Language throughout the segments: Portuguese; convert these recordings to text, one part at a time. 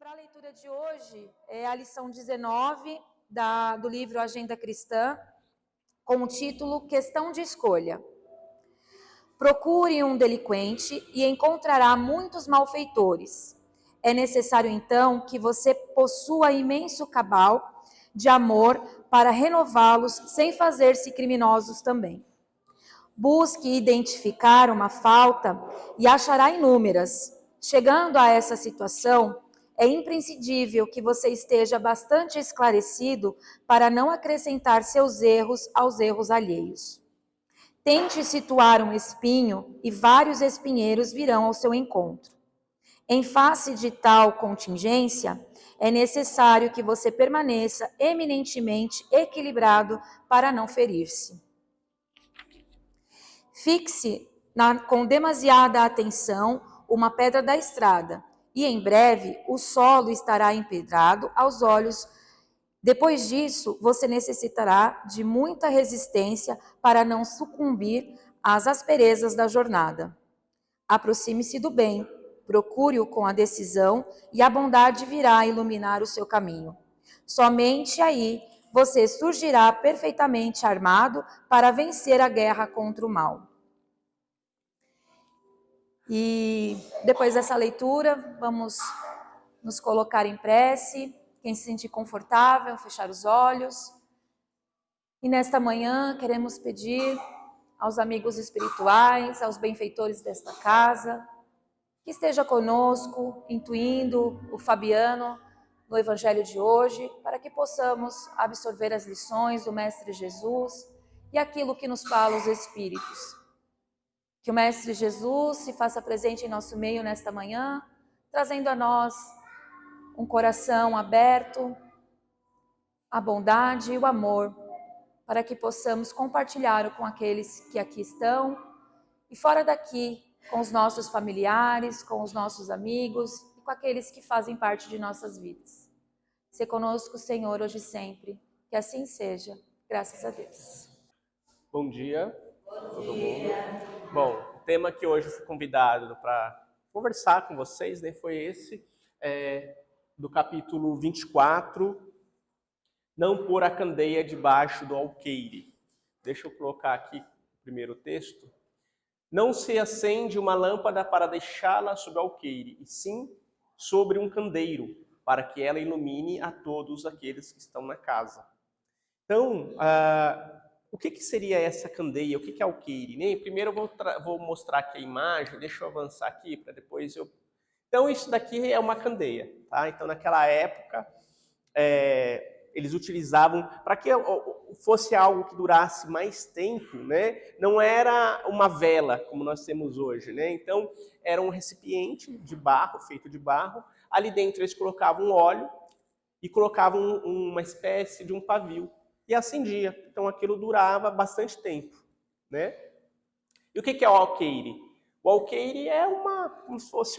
para a leitura de hoje é a lição 19 do livro Agenda Cristã, com o título Questão de Escolha. Procure um delinquente e encontrará muitos malfeitores. É necessário, então, que você possua imenso cabal de amor para renová-los sem fazer-se criminosos também. Busque identificar uma falta e achará inúmeras. Chegando a essa situação, é imprescindível que você esteja bastante esclarecido para não acrescentar seus erros aos erros alheios. Tente situar um espinho e vários espinheiros virão ao seu encontro. Em face de tal contingência, é necessário que você permaneça eminentemente equilibrado para não ferir-se. Fixe com demasiada atenção uma pedra da estrada, e em breve o solo estará empedrado aos olhos. Depois disso, você necessitará de muita resistência para não sucumbir às asperezas da jornada. Aproxime-se do bem, procure-o com a decisão e a bondade virá iluminar o seu caminho. Somente aí você surgirá perfeitamente armado para vencer a guerra contra o mal. E depois dessa leitura, vamos nos colocar em prece. Quem se sentir confortável, fechar os olhos. E nesta manhã, queremos pedir aos amigos espirituais, aos benfeitores desta casa, que esteja conosco, intuindo o Fabiano no Evangelho de hoje, para que possamos absorver as lições do Mestre Jesus e aquilo que nos fala os Espíritos. Que o Mestre Jesus se faça presente em nosso meio nesta manhã, trazendo a nós um coração aberto, a bondade e o amor, para que possamos compartilhar com aqueles que aqui estão e fora daqui, com os nossos familiares, com os nossos amigos e com aqueles que fazem parte de nossas vidas. Se conosco, Senhor, hoje e sempre. Que assim seja. Graças a Deus. Bom dia, todo mundo. Bom, o tema que hoje fui convidado para conversar com vocês, né, foi esse, do capítulo 24, Não pôr a candeia debaixo do alqueire. Deixa eu colocar aqui o primeiro texto. Não se acende uma lâmpada para deixá-la sob o alqueire, e sim sobre um candeeiro, para que ela ilumine a todos aqueles que estão na casa. Então, o que seria essa candeia? O que é alqueire? Né? Primeiro eu vou mostrar aqui a imagem, deixa eu avançar aqui para depois eu... Então, isso daqui é uma candeia, tá? Então, naquela época, eles utilizavam, para que fosse algo que durasse mais tempo, né? Não era uma vela, como nós temos hoje, né? Então, era um recipiente de barro, feito de barro. Ali dentro eles colocavam óleo e colocavam uma espécie de um pavio. E acendia. Então, aquilo durava bastante tempo, né? E o que é o alqueire? O alqueire é como se fosse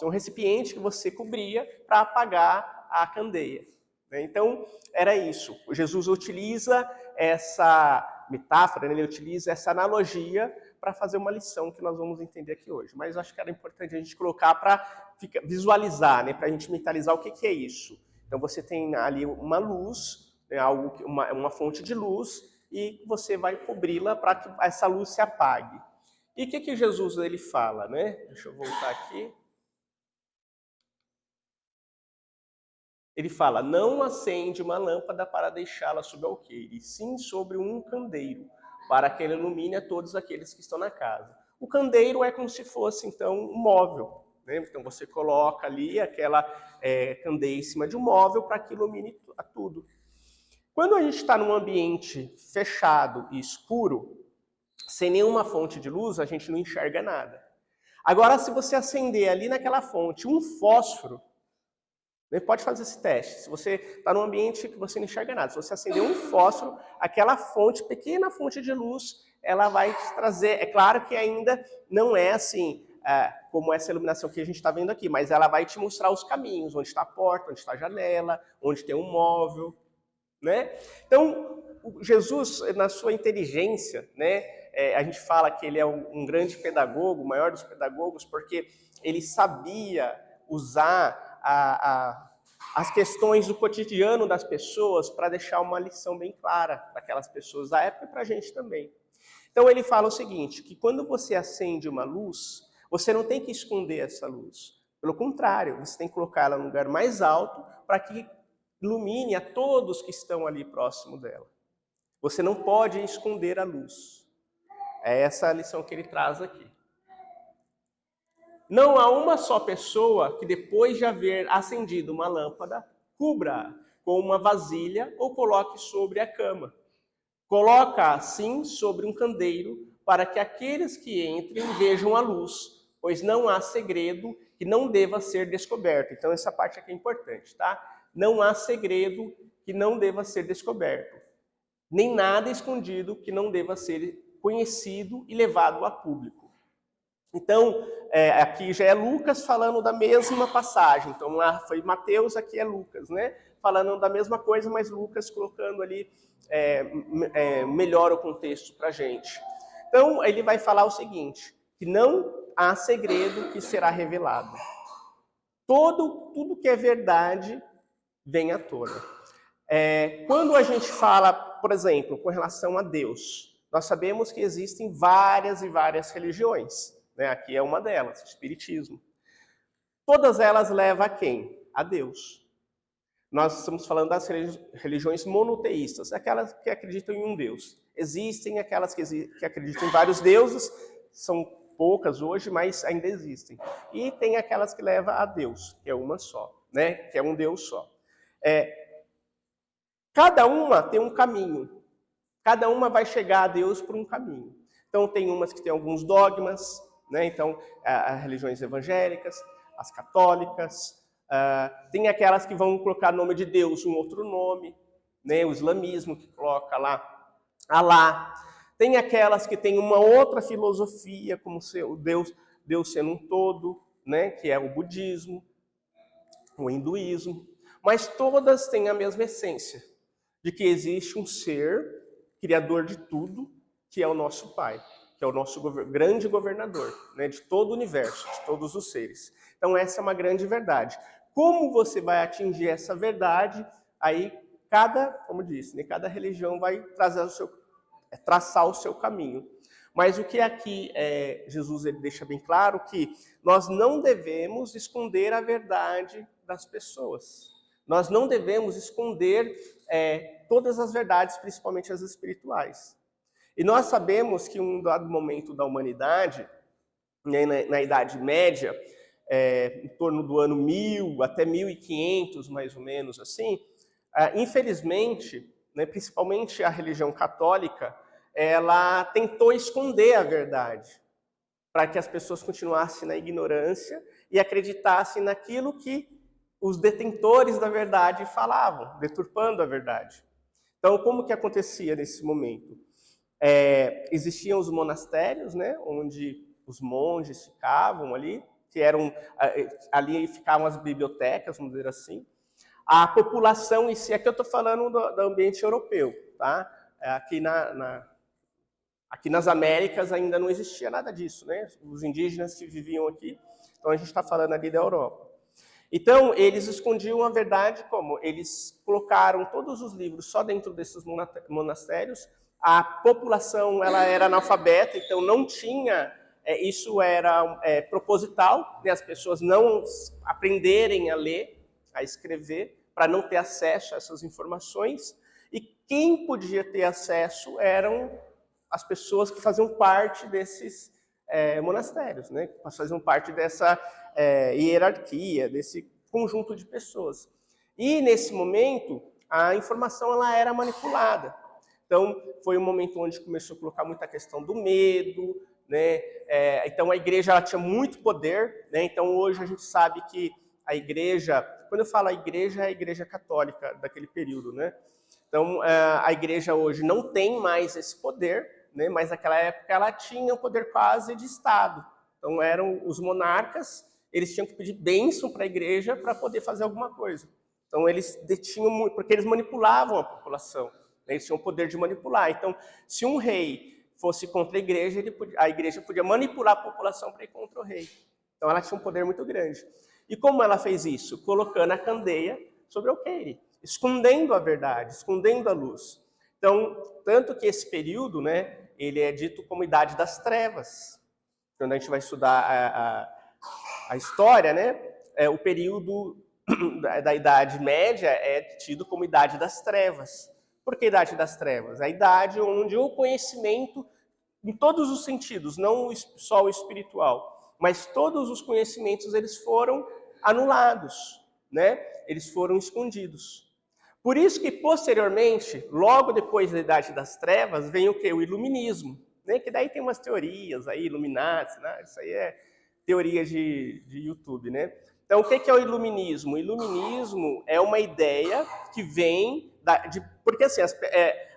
um recipiente que você cobria para apagar a candeia. Né? Então, era isso. O Jesus utiliza essa metáfora, né? Ele utiliza essa analogia para fazer uma lição que nós vamos entender aqui hoje. Mas acho que era importante a gente colocar para visualizar, né? Para a gente mentalizar o que é isso. Então, você tem ali uma luz, né? uma fonte de luz, e você vai cobri-la para que essa luz se apague. E o que Jesus ele fala? Né? Deixa eu voltar aqui. Ele fala, não acende uma lâmpada para deixá-la sob o alqueire, e sim sobre um candeeiro, para que ele ilumine a todos aqueles que estão na casa. O candeeiro é como se fosse, então, um móvel. Né? Então, você coloca ali aquela candeia em cima de um móvel para que ilumine a tudo. Quando a gente está num ambiente fechado e escuro, sem nenhuma fonte de luz, a gente não enxerga nada. Agora, se você acender ali naquela fonte um fósforo, pode fazer esse teste. Se você está num ambiente que você não enxerga nada, se você acender um fósforo, aquela fonte, pequena fonte de luz, ela vai te trazer... É claro que ainda não é assim, como essa iluminação que a gente está vendo aqui, mas ela vai te mostrar os caminhos, onde está a porta, onde está a janela, onde tem um móvel. Né? Então, Jesus, na sua inteligência, né, a gente fala que ele é um grande pedagogo, o maior dos pedagogos, porque ele sabia usar as questões do cotidiano das pessoas para deixar uma lição bem clara para aquelas pessoas da época e para a gente também. Então ele fala o seguinte, que quando você acende uma luz, você não tem que esconder essa luz. Pelo contrário, você tem que colocar ela num lugar mais alto para que ilumine a todos que estão ali próximo dela. Você não pode esconder a luz. É essa a lição que ele traz aqui. Não há uma só pessoa que depois de haver acendido uma lâmpada, cubra com uma vasilha ou coloque sobre a cama. Coloca assim sobre um candeeiro, para que aqueles que entrem vejam a luz, pois não há segredo que não deva ser descoberto. Então essa parte aqui é importante, tá? Não há segredo que não deva ser descoberto, nem nada escondido que não deva ser conhecido e levado a público. Então, aqui já é Lucas falando da mesma passagem. Então, lá foi Mateus, aqui é Lucas, né? Falando da mesma coisa, mas Lucas colocando ali melhor o contexto para a gente. Então, ele vai falar o seguinte, que não há segredo que será revelado. Tudo que é verdade vem à tona. Quando a gente fala, por exemplo, com relação a Deus, nós sabemos que existem várias e várias religiões. Né? Aqui é uma delas, o Espiritismo. Todas elas levam a quem? A Deus. Nós estamos falando das religiões monoteístas, aquelas que acreditam em um Deus. Existem aquelas que acreditam em vários deuses, são poucas hoje, mas ainda existem. E tem aquelas que levam a Deus, que é uma só, né? Que é um Deus só. Cada uma tem um caminho. Cada uma vai chegar a Deus por um caminho. Então, tem umas que têm alguns dogmas, né? Então, as religiões evangélicas, as católicas, tem aquelas que vão colocar no nome de Deus um outro nome, né? O islamismo que coloca lá Alá. Tem aquelas que têm uma outra filosofia, como o Deus sendo um todo, né? Que é o budismo, o hinduísmo. Mas todas têm a mesma essência, de que existe um ser criador de tudo, que é o nosso Pai, que é o nosso grande governador, né, de todo o universo, de todos os seres. Então essa é uma grande verdade. Como você vai atingir essa verdade? Aí como disse, né, cada religião vai traçar o seu caminho. Mas o que aqui Jesus ele deixa bem claro que nós não devemos esconder a verdade das pessoas. Nós não devemos esconder todas as verdades, principalmente as espirituais. E nós sabemos que em um dado momento da humanidade, né, na Idade Média, em torno do ano 1000 até 1500, mais ou menos assim, infelizmente, né, principalmente a religião católica, ela tentou esconder a verdade, para que as pessoas continuassem na ignorância e acreditassem naquilo que os detentores da verdade falavam, deturpando a verdade. Então, como que acontecia nesse momento? Existiam os monastérios, né, onde os monges ficavam ali, que eram ali ficavam as bibliotecas, vamos dizer assim. A população em si, aqui eu estou falando do ambiente europeu, tá? Aqui nas Américas ainda não existia nada disso, né? Os indígenas que viviam aqui, então a gente está falando ali da Europa. Então, eles escondiam a verdade como? Eles colocaram todos os livros só dentro desses monastérios. A população ela era analfabeta, então não tinha, isso era proposital, né? As pessoas não aprenderem a ler, a escrever, para não ter acesso a essas informações. E quem podia ter acesso eram as pessoas que faziam parte desses monastérios, né? Que faziam parte dessa hierarquia, desse conjunto de pessoas. E nesse momento, a informação ela era manipulada. Então, foi um momento onde começou a colocar muita questão do medo, né? Então, a igreja ela tinha muito poder, né? Então, hoje a gente sabe que a igreja, quando eu falo a igreja, é a igreja católica daquele período, né? Então, a igreja hoje não tem mais esse poder, né? Mas naquela época ela tinha um poder quase de Estado. Então, eram os monarcas, eles tinham que pedir bênção para a igreja para poder fazer alguma coisa. Então, eles detinham muito, porque eles manipulavam a população. Eles tinham o poder de manipular. Então, se um rei fosse contra a igreja, a igreja podia manipular a população para ir contra o rei. Então ela tinha um poder muito grande. E como ela fez isso? Colocando a candeia sobre Alqueire, escondendo a verdade, escondendo a luz. Então, tanto que esse período, né, ele é dito como Idade das Trevas. Quando a gente vai estudar a história, né, o período da Idade Média é tido como Idade das Trevas. Por que Idade das Trevas? A idade onde o conhecimento, em todos os sentidos, não só o espiritual, mas todos os conhecimentos, eles foram anulados, né? Eles foram escondidos. Por isso que, posteriormente, logo depois da Idade das Trevas, vem o quê? O Iluminismo, né? Que daí tem umas teorias aí, Illuminati, né? Isso aí é teoria de YouTube, né? Então, o que é o Iluminismo? O Iluminismo é uma ideia que vem porque, assim,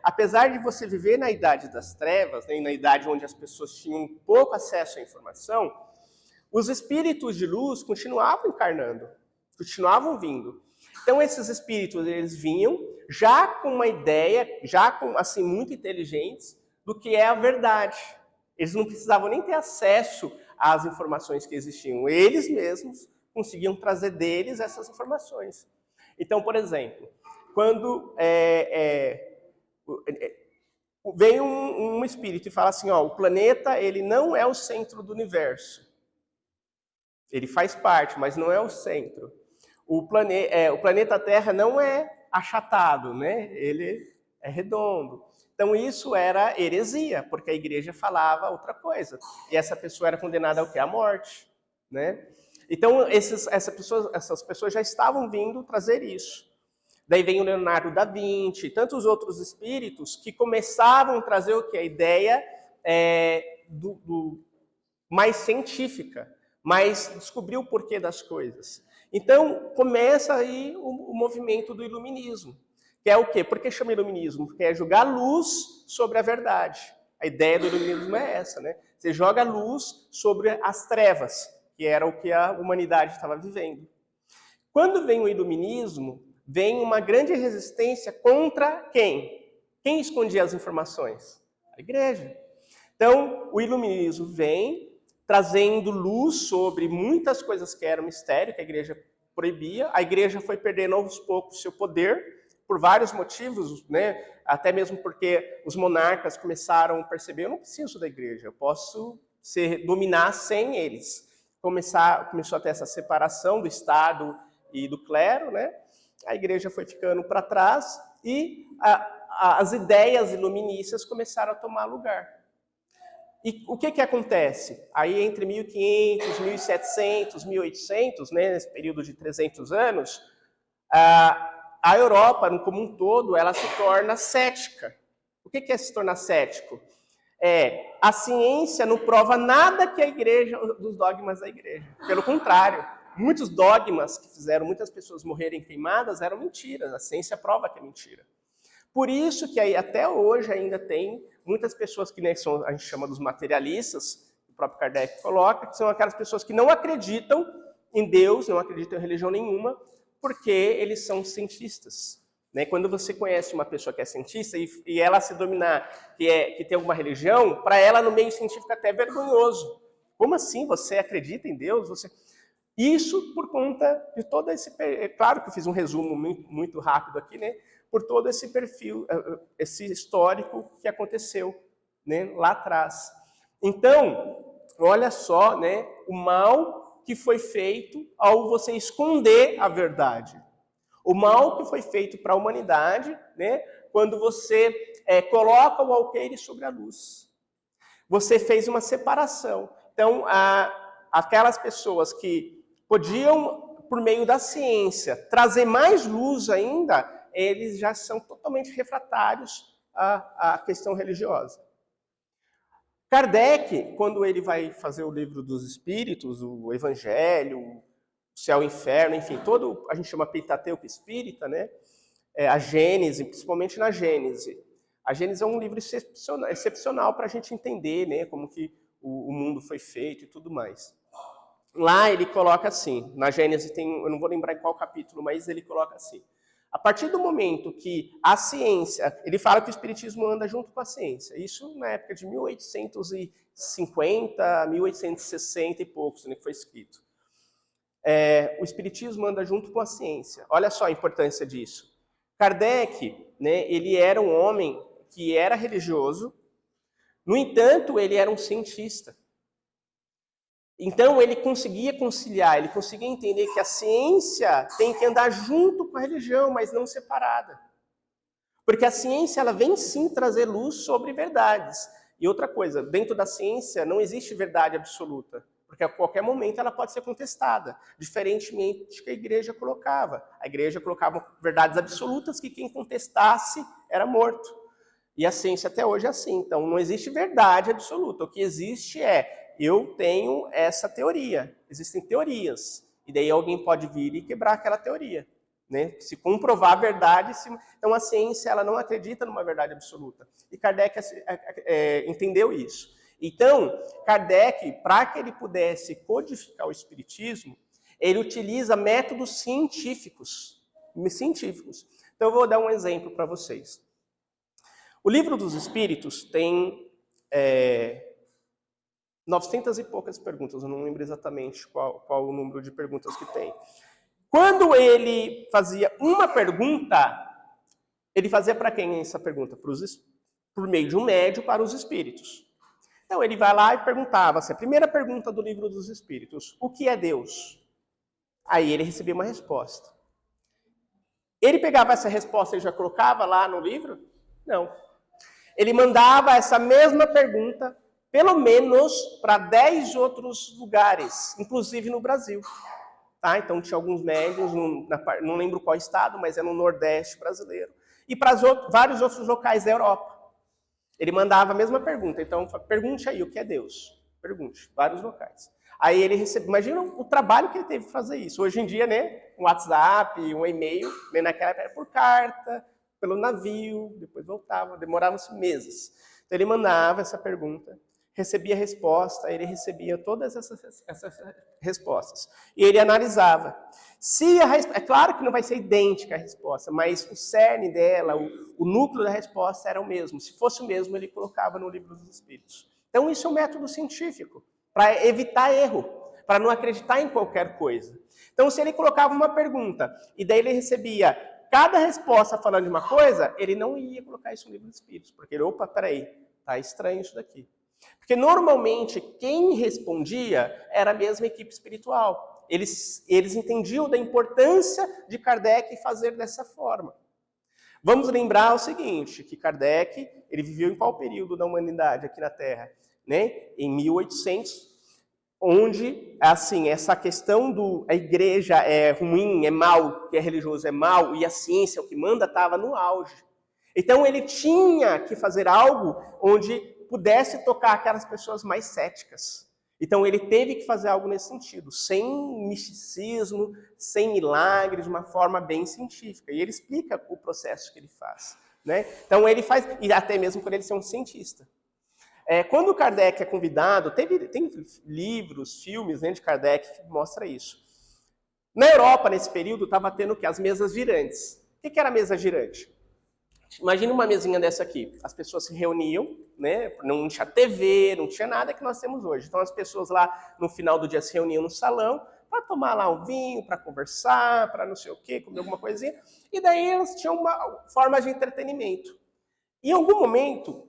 apesar de você viver na Idade das Trevas, né, na idade onde as pessoas tinham pouco acesso à informação, os espíritos de luz continuavam encarnando, continuavam vindo. Então, esses espíritos, eles vinham já com uma ideia, já com, assim, muito inteligentes, do que é a verdade. Eles não precisavam nem ter acesso às informações que existiam. Eles mesmos conseguiam trazer deles essas informações. Então, por exemplo, quando vem um espírito e fala assim, ó, o planeta, ele não é o centro do universo. Ele faz parte, mas não é o centro. O planeta Terra não é achatado, né? Ele é redondo. Então isso era heresia, porque a igreja falava outra coisa. E essa pessoa era condenada ao quê? À morte, né? Então essas pessoas já estavam vindo trazer isso. Daí vem o Leonardo da Vinci e tantos outros espíritos que começavam a trazer o quê? A ideia mais científica, mas descobrir o porquê das coisas. Então, começa aí o movimento do iluminismo, que é o quê? Por que chama iluminismo? Porque é jogar luz sobre a verdade. A ideia do iluminismo é essa, né? Você joga luz sobre as trevas, que era o que a humanidade estava vivendo. Quando vem o iluminismo, vem uma grande resistência contra quem? Quem escondia as informações? A igreja. Então, o iluminismo vem trazendo luz sobre muitas coisas que eram mistério, que a igreja proibia. A igreja foi perdendo aos poucos seu poder, por vários motivos, né? Até mesmo porque os monarcas começaram a perceber, eu não preciso da igreja, eu posso dominar sem eles. Começou a ter essa separação do Estado e do clero, né? A igreja foi ficando para trás e as ideias iluministas começaram a tomar lugar. E o que acontece? Aí entre 1500, 1700, 1800, né, nesse período de 300 anos, a Europa, como um todo, ela se torna cética. O que é se tornar cético? A ciência não prova nada que a igreja, dos dogmas da igreja. Pelo contrário, muitos dogmas que fizeram muitas pessoas morrerem queimadas eram mentiras. A ciência prova que é mentira. Por isso que aí, até hoje ainda tem muitas pessoas que, né, a gente chama dos materialistas, o próprio Kardec coloca, que são aquelas pessoas que não acreditam em Deus, não acreditam em religião nenhuma, porque eles são cientistas. Né? Quando você conhece uma pessoa que é cientista e ela se dominar que tem alguma religião, para ela no meio científico até é vergonhoso. Como assim? Você acredita em Deus? Isso por conta de todo esse... Claro que eu fiz um resumo muito rápido aqui, né? Por todo esse perfil, esse histórico que aconteceu, né, lá atrás. Então, olha só, né, o mal que foi feito ao você esconder a verdade. O mal que foi feito para a humanidade, né, quando você coloca o alqueire sobre a luz. Você fez uma separação. Então, aquelas pessoas que podiam, por meio da ciência, trazer mais luz ainda, eles já são totalmente refratários à questão religiosa. Kardec, quando ele vai fazer o livro dos Espíritos, o Evangelho, o Céu e o Inferno, enfim, todo, a gente chama Pentateuco Espírita, né? A Gênese, principalmente na Gênese. A Gênese é um livro excepcional para a gente entender, né, como que o mundo foi feito e tudo mais. Lá ele coloca assim, na Gênese tem, eu não vou lembrar em qual capítulo, mas ele coloca assim: A partir do momento que a ciência, ele fala que o espiritismo anda junto com a ciência, isso na época de 1850, 1860 e poucos, né, que foi escrito. O espiritismo anda junto com a ciência. Olha só a importância disso. Kardec, né, ele era um homem que era religioso, no entanto, ele era um cientista. Então, ele conseguia conciliar, ele conseguia entender que a ciência tem que andar junto com a religião, mas não separada. Porque a ciência, ela vem sim trazer luz sobre verdades. E outra coisa, dentro da ciência não existe verdade absoluta, porque a qualquer momento ela pode ser contestada, diferentemente que a igreja colocava. A igreja colocava verdades absolutas que quem contestasse era morto. E a ciência até hoje é assim. Então, não existe verdade absoluta. O que existe é, eu tenho essa teoria. Existem teorias. E daí alguém pode vir e quebrar aquela teoria. Né? Se comprovar a verdade... Então, a ciência ela não acredita numa verdade absoluta. E Kardec entendeu isso. Então, Kardec, para que ele pudesse codificar o espiritismo, ele utiliza métodos científicos. Então, eu vou dar um exemplo para vocês. O Livro dos Espíritos tem 900 e poucas perguntas, eu não lembro exatamente qual o número de perguntas que tem. Quando ele fazia uma pergunta, ele fazia para quem essa pergunta? Por meio de um médium para os espíritos. Então ele vai lá e perguntava, a primeira pergunta do Livro dos Espíritos, o que é Deus? Aí ele recebia uma resposta. Ele pegava essa resposta e já colocava lá no livro? Não. Ele mandava essa mesma pergunta, pelo menos, para 10 outros lugares, inclusive no Brasil. Tá? Então, tinha alguns médiuns, não lembro qual estado, mas é no Nordeste brasileiro, e para vários outros locais da Europa. Ele mandava a mesma pergunta. Então, pergunte aí, o que é Deus? Pergunte, vários locais. Aí ele recebeu, imagina o trabalho que ele teve para fazer isso. Hoje em dia, né, um WhatsApp, um e-mail, né, naquela época era por carta, pelo navio, depois voltava, demorava-se meses. Então ele mandava essa pergunta, recebia a resposta, ele recebia todas essas respostas. E ele analisava. É claro que não vai ser idêntica a resposta, mas o cerne dela, o núcleo da resposta era o mesmo. Se fosse o mesmo, ele colocava no Livro dos Espíritos. Então isso é um método científico, para evitar erro, para não acreditar em qualquer coisa. Então se ele colocava uma pergunta, e daí ele recebia cada resposta falando de uma coisa, ele não ia colocar isso no Livro dos Espíritos, porque ele, opa, peraí, tá estranho isso daqui. Porque normalmente quem respondia era a mesma equipe espiritual. Eles entendiam da importância de Kardec fazer dessa forma. Vamos lembrar o seguinte, que Kardec, ele viveu em qual período da humanidade aqui na Terra? Né? Em 1800, onde, assim, essa questão a igreja é ruim, é mal, que é religioso é mal, e a ciência, o que manda, estava no auge. Então ele tinha que fazer algo onde pudesse tocar aquelas pessoas mais céticas. Então ele teve que fazer algo nesse sentido, sem misticismo, sem milagre, de uma forma bem científica. E ele explica o processo que ele faz. Né? Então ele faz, e até mesmo por ele ser um cientista. Quando Kardec é convidado, tem livros, filmes, né, de Kardec que mostra isso. Na Europa, nesse período, estava tendo o quê? As mesas girantes. O que era a mesa girante? Imagina uma mesinha dessa aqui. As pessoas se reuniam, né? Não tinha TV, não tinha nada que nós temos hoje. Então as pessoas lá, no final do dia, se reuniam no salão para tomar lá um vinho, para conversar, para não sei o quê, comer alguma coisinha. E daí elas tinham uma forma de entretenimento. Em algum momento,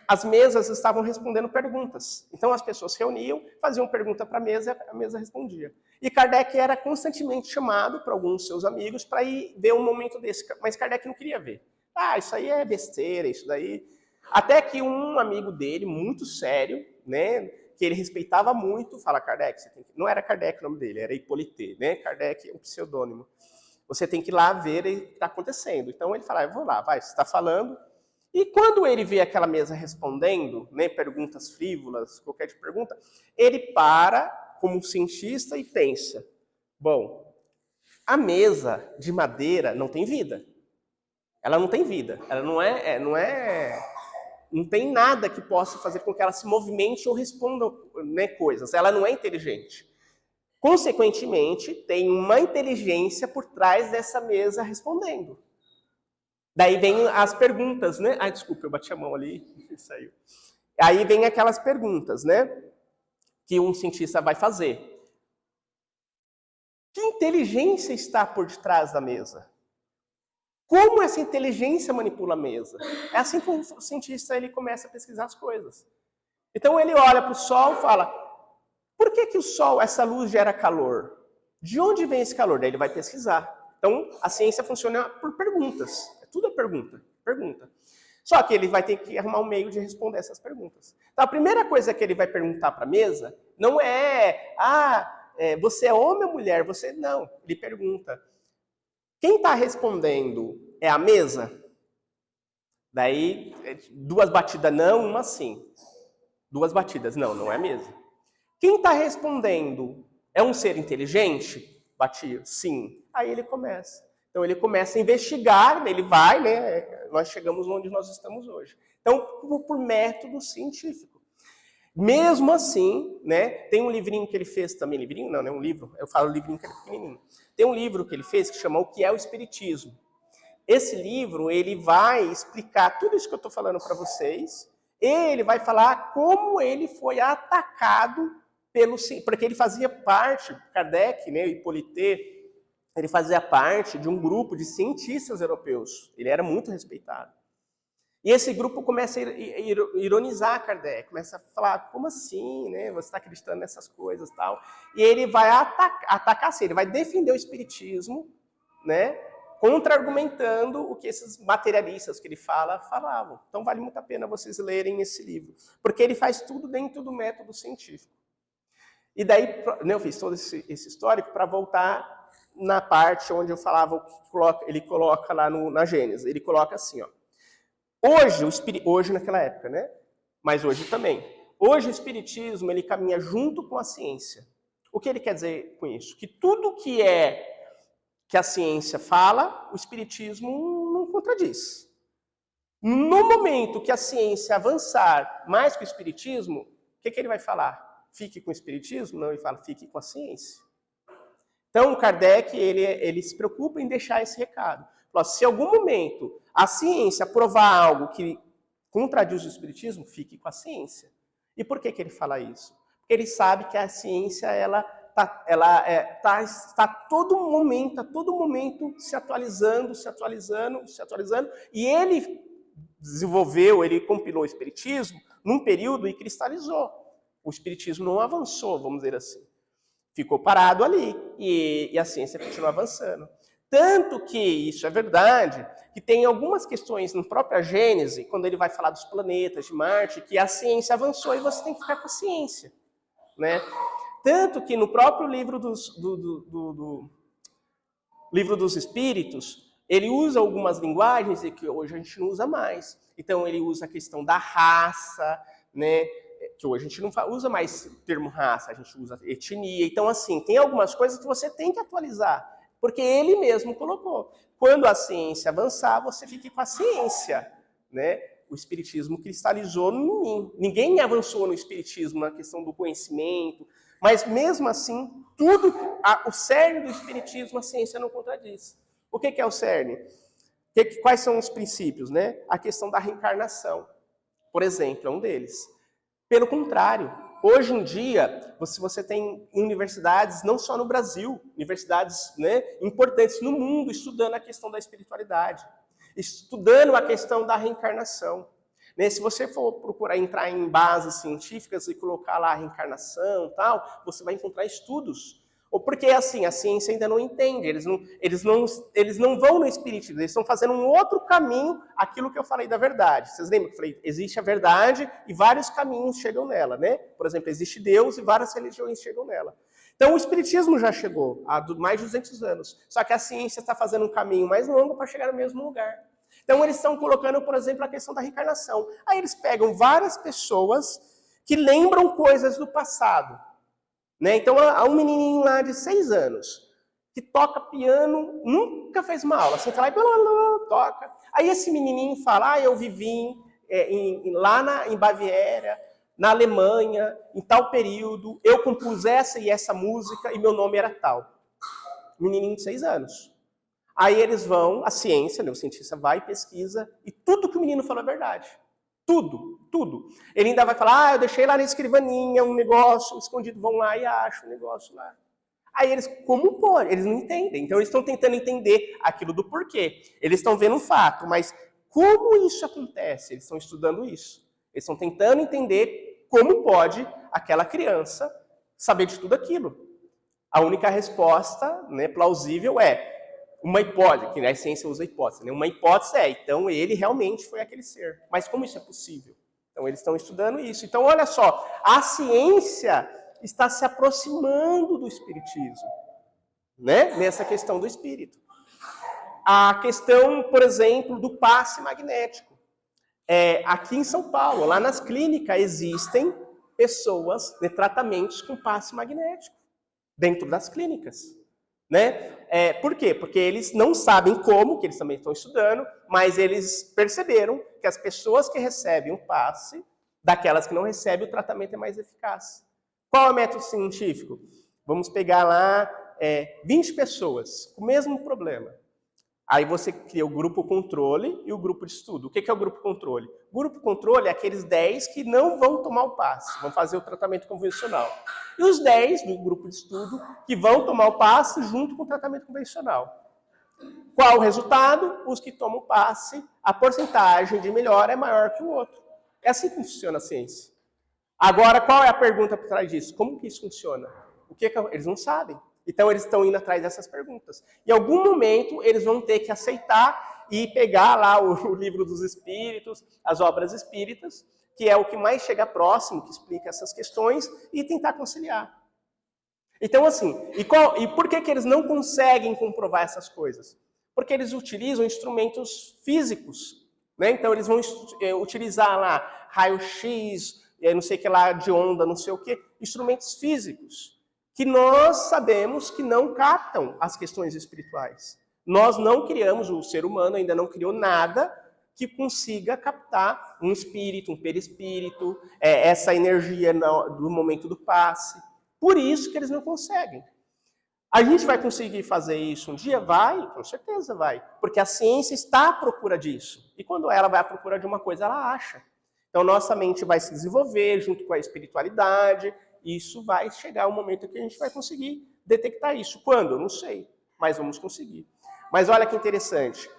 as mesas estavam respondendo perguntas. Então as pessoas se reuniam, faziam pergunta para a mesa respondia. E Kardec era constantemente chamado por alguns de seus amigos para ir ver um momento desse, mas Kardec não queria ver. Ah, isso aí é besteira, isso daí... Até que um amigo dele, muito sério, né, que ele respeitava muito, fala, Kardec, não era Kardec o nome dele, era Hippolyte, né? Kardec é um pseudônimo. Você tem que ir lá ver o que está acontecendo. Então ele fala, eu vou lá, vai, você está falando... E quando ele vê aquela mesa respondendo, né, perguntas frívolas, qualquer tipo de pergunta, ele para como cientista e pensa, bom, a mesa de madeira não tem vida. Ela não tem vida. Ela não tem nada que possa fazer com que ela se movimente ou responda, né, coisas. Ela não é inteligente. Consequentemente, tem uma inteligência por trás dessa mesa respondendo. Daí vem as perguntas, né? Ah, desculpa, eu bati a mão ali e saiu. Aí vem aquelas perguntas, né? Que um cientista vai fazer. Que inteligência está por detrás da mesa? Como essa inteligência manipula a mesa? É assim que o cientista ele começa a pesquisar as coisas. Então ele olha para o Sol e fala, por que o Sol, essa luz gera calor? De onde vem esse calor? Daí ele vai pesquisar. Então a ciência funciona por perguntas. Tudo é pergunta. Só que ele vai ter que arrumar um meio de responder essas perguntas. Então a primeira coisa que ele vai perguntar para a mesa não é, você é homem ou mulher? Você não. Ele pergunta, quem está respondendo é a mesa? Daí, 2 batidas não, uma sim. 2 batidas, não é a mesa. Quem está respondendo é um ser inteligente? Batia, sim. Aí ele começa. Então ele começa a investigar, ele vai, né? Nós chegamos onde nós estamos hoje. Então, por método científico. Mesmo assim, né, tem um livrinho que ele fez também, livrinho não, né, um livro, eu falo livrinho que é pequenininho. Tem um livro que ele fez que chama O que é o Espiritismo. Esse livro, ele vai explicar tudo isso que eu estou falando para vocês, e ele vai falar como ele foi atacado porque ele fazia parte, Kardec, né, Hippolyte, ele fazia parte de um grupo de cientistas europeus. Ele era muito respeitado. E esse grupo começa a ironizar Kardec, começa a falar, como assim, né? Você está acreditando nessas coisas e tal. E ele vai atacar assim, ele vai defender o espiritismo, né? Contra-argumentando o que esses materialistas que ele falavam. Então vale muito a pena vocês lerem esse livro, porque ele faz tudo dentro do método científico. E daí, né, eu fiz todo esse histórico para voltar na parte onde eu falava, ele coloca lá na Gênesis, ele coloca assim, ó. Hoje naquela época, né? Mas hoje também. Hoje o espiritismo, ele caminha junto com a ciência. O que ele quer dizer com isso? Que tudo que a ciência fala, o espiritismo não contradiz. No momento que a ciência avançar mais que o espiritismo, o que ele vai falar? Fique com o espiritismo? Não, ele fala, fique com a ciência. Então, Kardec, ele se preocupa em deixar esse recado. Se em algum momento a ciência provar algo que contradiz o espiritismo, fique com a ciência. E por que ele fala isso? Porque ele sabe que a ciência está a todo momento se atualizando, e ele ele compilou o espiritismo num período e cristalizou. O espiritismo não avançou, vamos dizer assim. Ficou parado ali e a ciência continua avançando. Tanto que isso é verdade, que tem algumas questões na própria Gênese, quando ele vai falar dos planetas, de Marte, que a ciência avançou e você tem que ficar com a ciência. Né? Tanto que no próprio livro livro dos Espíritos, ele usa algumas linguagens que hoje a gente não usa mais. Então ele usa a questão da raça, né? Que hoje a gente não usa mais o termo raça, a gente usa etnia. Então, assim, tem algumas coisas que você tem que atualizar, porque ele mesmo colocou. Quando a ciência avançar, você fique com a ciência, né? O espiritismo cristalizou em mim. Ninguém avançou no espiritismo na questão do conhecimento, mas mesmo assim, o cerne do espiritismo, a ciência não contradiz. O que é o cerne? Quais são os princípios, né? A questão da reencarnação, por exemplo, é um deles. Pelo contrário, hoje em dia, você tem universidades, não só no Brasil, universidades, né, importantes no mundo, estudando a questão da espiritualidade, estudando a questão da reencarnação. Né? Se você for procurar entrar em bases científicas e colocar lá a reencarnação e tal, você vai encontrar estudos. Ou porque, assim, a ciência ainda não entende, eles não vão no espiritismo, eles estão fazendo um outro caminho, aquilo que eu falei da verdade. Vocês lembram que eu falei, existe a verdade e vários caminhos chegam nela, né? Por exemplo, existe Deus e várias religiões chegam nela. Então, o espiritismo já chegou há mais de 200 anos, só que a ciência está fazendo um caminho mais longo para chegar no mesmo lugar. Então, eles estão colocando, por exemplo, a questão da reencarnação. Aí eles pegam várias pessoas que lembram coisas do passado. Né? Então, há um menininho lá de 6 anos que toca piano, nunca fez uma aula. Você vai lá e toca. Aí esse menininho fala, eu vivi lá em Baviera, na Alemanha, em tal período, eu compus essa e essa música e meu nome era tal. Menininho de 6 anos. Aí eles vão, a ciência, né, o cientista vai, pesquisa, e tudo que o menino falou é verdade. Tudo, tudo. Ele ainda vai falar, eu deixei lá na escrivaninha um negócio escondido, vão lá e acham um negócio lá. Aí eles, como pode? Eles não entendem. Então eles estão tentando entender aquilo do porquê. Eles estão vendo um fato, mas como isso acontece? Eles estão estudando isso. Eles estão tentando entender como pode aquela criança saber de tudo aquilo. A única resposta, né, plausível é uma hipótese, que a ciência usa hipótese, né? Uma hipótese então ele realmente foi aquele ser. Mas como isso é possível? Então eles estão estudando isso. Então olha só, a ciência está se aproximando do espiritismo, né? Nessa questão do espírito. A questão, por exemplo, do passe magnético. Aqui em São Paulo, lá nas clínicas, existem pessoas de tratamentos com passe magnético, dentro das clínicas. Né? Por quê? Porque eles não sabem como, que eles também estão estudando, mas eles perceberam que as pessoas que recebem o passe, daquelas que não recebem, o tratamento é mais eficaz. Qual é o método científico? Vamos pegar lá 20 pessoas com o mesmo problema. Aí você cria o grupo controle e o grupo de estudo. O que é o grupo controle? O grupo controle é aqueles 10 que não vão tomar o passe, vão fazer o tratamento convencional. E os 10 do grupo de estudo que vão tomar o passe junto com o tratamento convencional. Qual o resultado? Os que tomam o passe, a porcentagem de melhora é maior que o outro. É assim que funciona a ciência. Agora, qual é a pergunta por trás disso? Como que isso funciona? Eles não sabem. Então, eles estão indo atrás dessas perguntas. Em algum momento, eles vão ter que aceitar e pegar lá o livro dos espíritos, as obras espíritas, que é o que mais chega próximo, que explica essas questões, e tentar conciliar. Então, assim, e por que eles não conseguem comprovar essas coisas? Porque eles utilizam instrumentos físicos. Né? Então, eles vão utilizar lá raio-x, não sei o que lá, de onda, não sei o que, instrumentos físicos, que nós sabemos que não captam as questões espirituais. Nós não criamos, o ser humano ainda não criou nada que consiga captar um espírito, um perispírito, essa energia do momento do passe. Por isso que eles não conseguem. A gente vai conseguir fazer isso um dia? Vai, com certeza vai. Porque a ciência está à procura disso. E quando ela vai à procura de uma coisa, ela acha. Então nossa mente vai se desenvolver junto com a espiritualidade. Isso vai chegar um momento que a gente vai conseguir detectar isso. Quando? Não sei, mas vamos conseguir. Mas olha que interessante.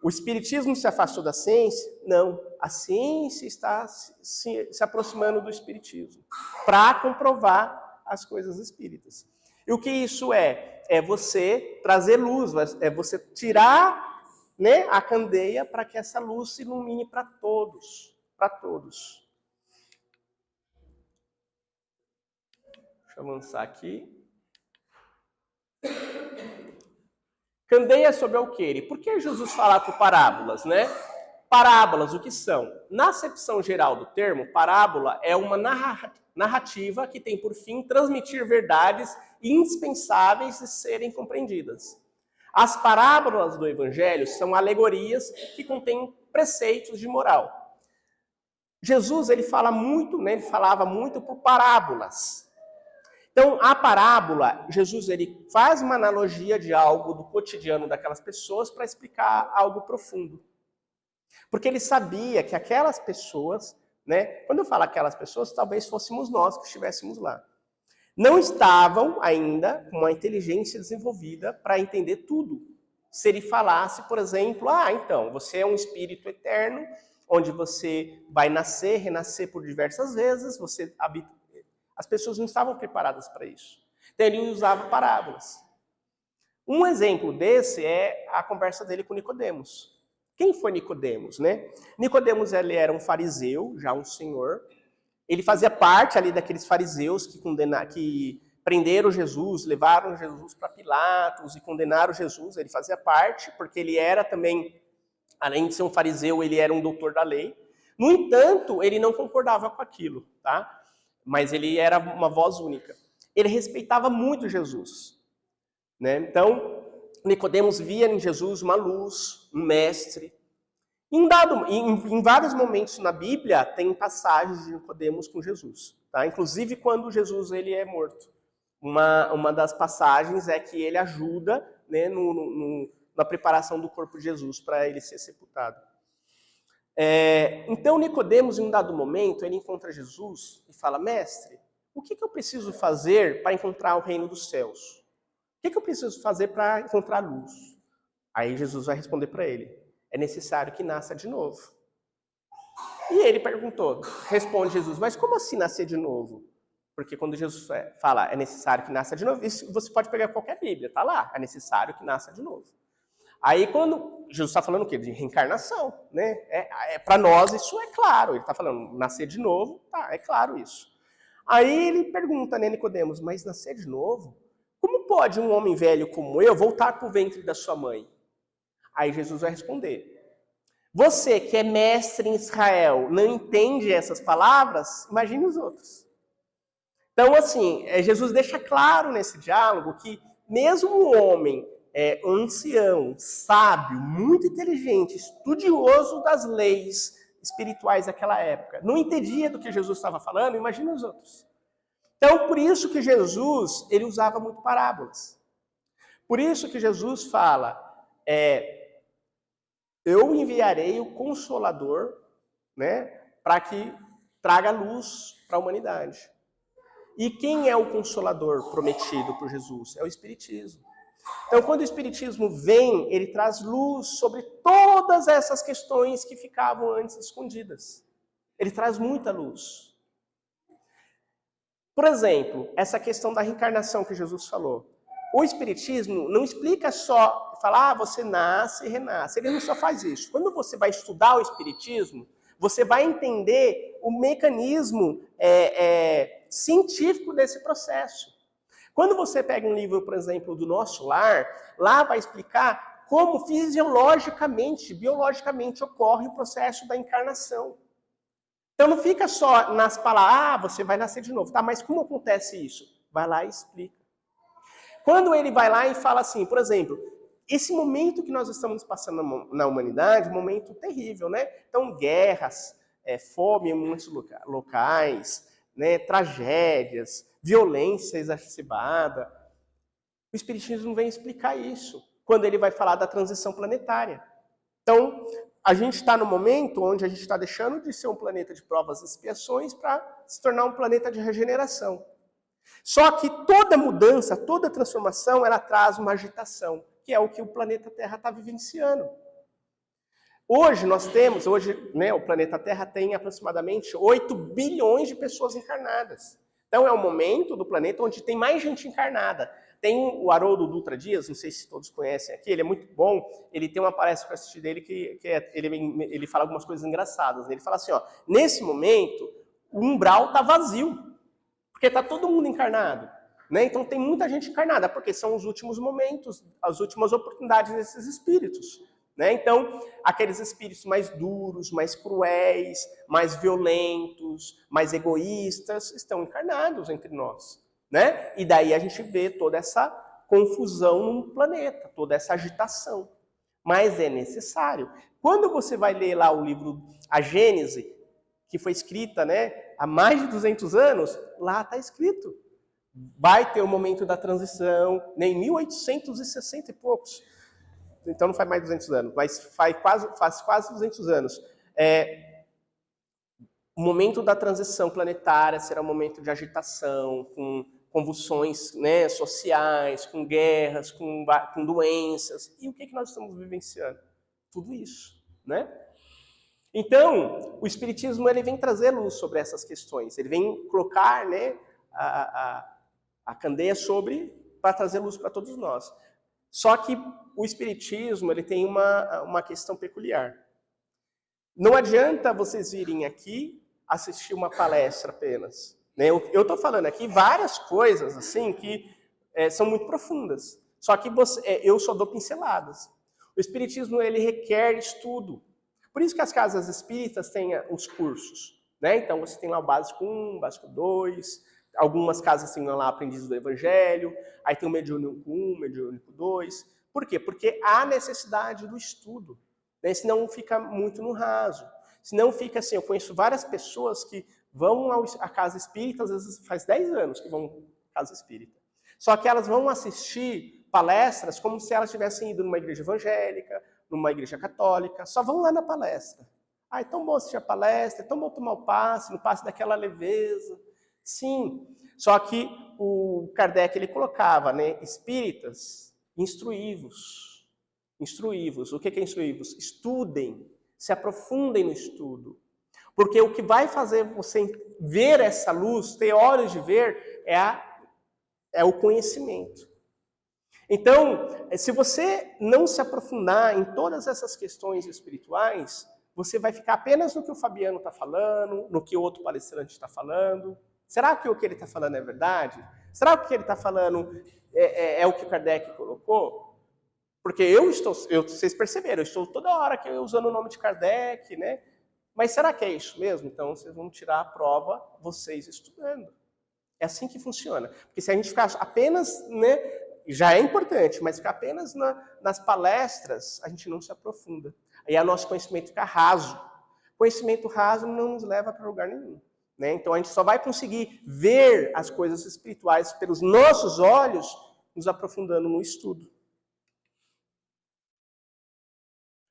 O espiritismo se afastou da ciência? Não. A ciência está se aproximando do espiritismo para comprovar as coisas espíritas. E o que isso é? É você trazer luz, é você tirar, né, a candeia para que essa luz se ilumine para todos. Para todos. Deixa eu avançar aqui. Candeia sobre alqueire. Por que Jesus fala por parábolas, né? Parábolas, o que são? Na acepção geral do termo, parábola é uma narrativa que tem por fim transmitir verdades indispensáveis de serem compreendidas. As parábolas do Evangelho são alegorias que contêm preceitos de moral. Jesus ele falava muito por parábolas. Então, a parábola, Jesus ele faz uma analogia de algo do cotidiano daquelas pessoas para explicar algo profundo. Porque ele sabia que aquelas pessoas, né, quando eu falo aquelas pessoas, talvez fôssemos nós que estivéssemos lá, não estavam ainda com uma inteligência desenvolvida para entender tudo. Se ele falasse, por exemplo, então, você é um espírito eterno, onde você vai nascer, renascer por diversas vezes, você habita. As pessoas não estavam preparadas para isso. Então ele usava parábolas. Um exemplo desse é a conversa dele com Nicodemos. Quem foi Nicodemos, né? Nicodemos ele era um fariseu, já um senhor. Ele fazia parte ali daqueles fariseus que prenderam Jesus, levaram Jesus para Pilatos e condenaram Jesus. Ele fazia parte, porque ele era também, além de ser um fariseu, ele era um doutor da lei. No entanto, ele não concordava com aquilo, tá? Mas ele era uma voz única. Ele respeitava muito Jesus. Né? Então, Nicodemos via em Jesus uma luz, um mestre. Em vários momentos na Bíblia tem passagens de Nicodemos com Jesus, tá? Inclusive quando Jesus ele é morto. Uma das passagens é que ele ajuda, né, na preparação do corpo de Jesus para ele ser sepultado. Então Nicodemos, em um dado momento, ele encontra Jesus e fala: mestre, o que eu preciso fazer para encontrar o reino dos céus? O que eu preciso fazer para encontrar luz? Aí Jesus vai responder para ele: é necessário que nasça de novo. E ele responde Jesus: mas como assim nascer de novo? Porque quando Jesus fala é necessário que nasça de novo, isso você pode pegar qualquer Bíblia, tá lá, é necessário que nasça de novo. Aí quando Jesus está falando o quê? De reencarnação, né? Para nós isso é claro, ele está falando nascer de novo, tá, é claro isso. Aí ele pergunta, né, Nicodemos, mas nascer de novo? Como pode um homem velho como eu voltar para o ventre da sua mãe? Aí Jesus vai responder: você que é mestre em Israel não entende essas palavras? Imagine os outros. Então, assim, Jesus deixa claro nesse diálogo que mesmo um homem, um ancião, sábio, muito inteligente, estudioso das leis espirituais daquela época, não entendia do que Jesus estava falando, imagina os outros. Então, por isso que Jesus, ele usava muito parábolas. Por isso que Jesus fala, eu enviarei o Consolador, né, para que traga luz para a humanidade. E quem é o Consolador prometido por Jesus? É o Espiritismo. Então, quando o Espiritismo vem, ele traz luz sobre todas essas questões que ficavam antes escondidas. Ele traz muita luz. Por exemplo, essa questão da reencarnação que Jesus falou. O Espiritismo não explica só, fala, você nasce e renasce. Ele não só faz isso. Quando você vai estudar o Espiritismo, você vai entender o mecanismo científico desse processo. Quando você pega um livro, por exemplo, do Nosso Lar, lá vai explicar como fisiologicamente, biologicamente ocorre o processo da encarnação. Então não fica só nas palavras, você vai nascer de novo. Tá, mas como acontece isso? Vai lá e explica. Quando ele vai lá e fala assim, por exemplo, esse momento que nós estamos passando na humanidade, um momento terrível, né? Então, guerras, fome em muitos locais, né? Tragédias, violência exacerbada. O Espiritismo vem explicar isso, quando ele vai falar da transição planetária. Então, a gente está no momento onde a gente está deixando de ser um planeta de provas e expiações para se tornar um planeta de regeneração. Só que toda mudança, toda transformação, ela traz uma agitação, que é o que o planeta Terra está vivenciando. Hoje, né, o planeta Terra tem aproximadamente 8 bilhões de pessoas encarnadas. Então, é um momento do planeta onde tem mais gente encarnada. Tem o Haroldo Dutra Dias, não sei se todos conhecem aqui, ele é muito bom, ele tem uma palestra que eu assisti dele ele fala algumas coisas engraçadas. Ele fala assim, ó, nesse momento, o umbral está vazio. Porque está todo mundo encarnado. Né? Então tem muita gente encarnada, porque são os últimos momentos, as últimas oportunidades desses espíritos. Né? Então, aqueles espíritos mais duros, mais cruéis, mais violentos, mais egoístas, estão encarnados entre nós. Né? E daí a gente vê toda essa confusão no planeta, toda essa agitação. Mas é necessário. Quando você vai ler lá o livro A Gênese, que foi escrita, né, há mais de 200 anos, lá está escrito. Vai ter o momento da transição, né, em 1860 e poucos. Então não faz mais de 200 anos, mas faz quase 200 anos. O momento da transição planetária será um momento de agitação, com convulsões, né, sociais, com guerras, com doenças. E o que nós estamos vivenciando? Tudo isso, né? Então, o Espiritismo ele vem trazer luz sobre essas questões. Ele vem colocar, né, a candeia para trazer luz para todos nós. Só que o Espiritismo ele tem uma questão peculiar. Não adianta vocês virem aqui assistir uma palestra apenas. Né? Eu estou falando aqui várias coisas assim que são muito profundas. Só que eu só dou pinceladas. O Espiritismo ele requer estudo. Por isso que as casas espíritas têm os cursos. Né? Então você tem lá o básico 1, básico 2, algumas casas têm lá aprendiz do Evangelho, aí tem o mediúnico 1, mediúnico 2. Por quê? Porque há necessidade do estudo. né? Senão fica muito no raso. Senão fica assim, eu conheço várias pessoas que vão à casa espírita, às vezes faz 10 anos que vão à casa espírita. Só que elas vão assistir palestras como se elas tivessem ido numa igreja evangélica, numa igreja católica, só vão lá na palestra. Ah, é tão bom assistir a palestra, é tão bom tomar o passe, no passe daquela leveza. Sim, só que o Kardec ele colocava, né, espíritas instruí-vos. Instruí-vos. O que é instruí-vos? Estudem, se aprofundem no estudo. Porque o que vai fazer você ver essa luz, ter olhos de ver, é o conhecimento. Então, se você não se aprofundar em todas essas questões espirituais, você vai ficar apenas no que o Fabiano está falando, no que o outro palestrante está falando. Será que o que ele está falando é verdade? Será que o que ele está falando é o que o Kardec colocou? Porque vocês perceberam, eu estou toda hora aqui usando o nome de Kardec, né? Mas será que é isso mesmo? Então, vocês vão tirar a prova vocês estudando. É assim que funciona. Porque se a gente ficar apenas, né, já é importante, mas ficar apenas nas palestras, a gente não se aprofunda. Aí o nosso conhecimento fica raso. Conhecimento raso não nos leva para lugar nenhum, né? Então a gente só vai conseguir ver as coisas espirituais pelos nossos olhos, nos aprofundando no estudo.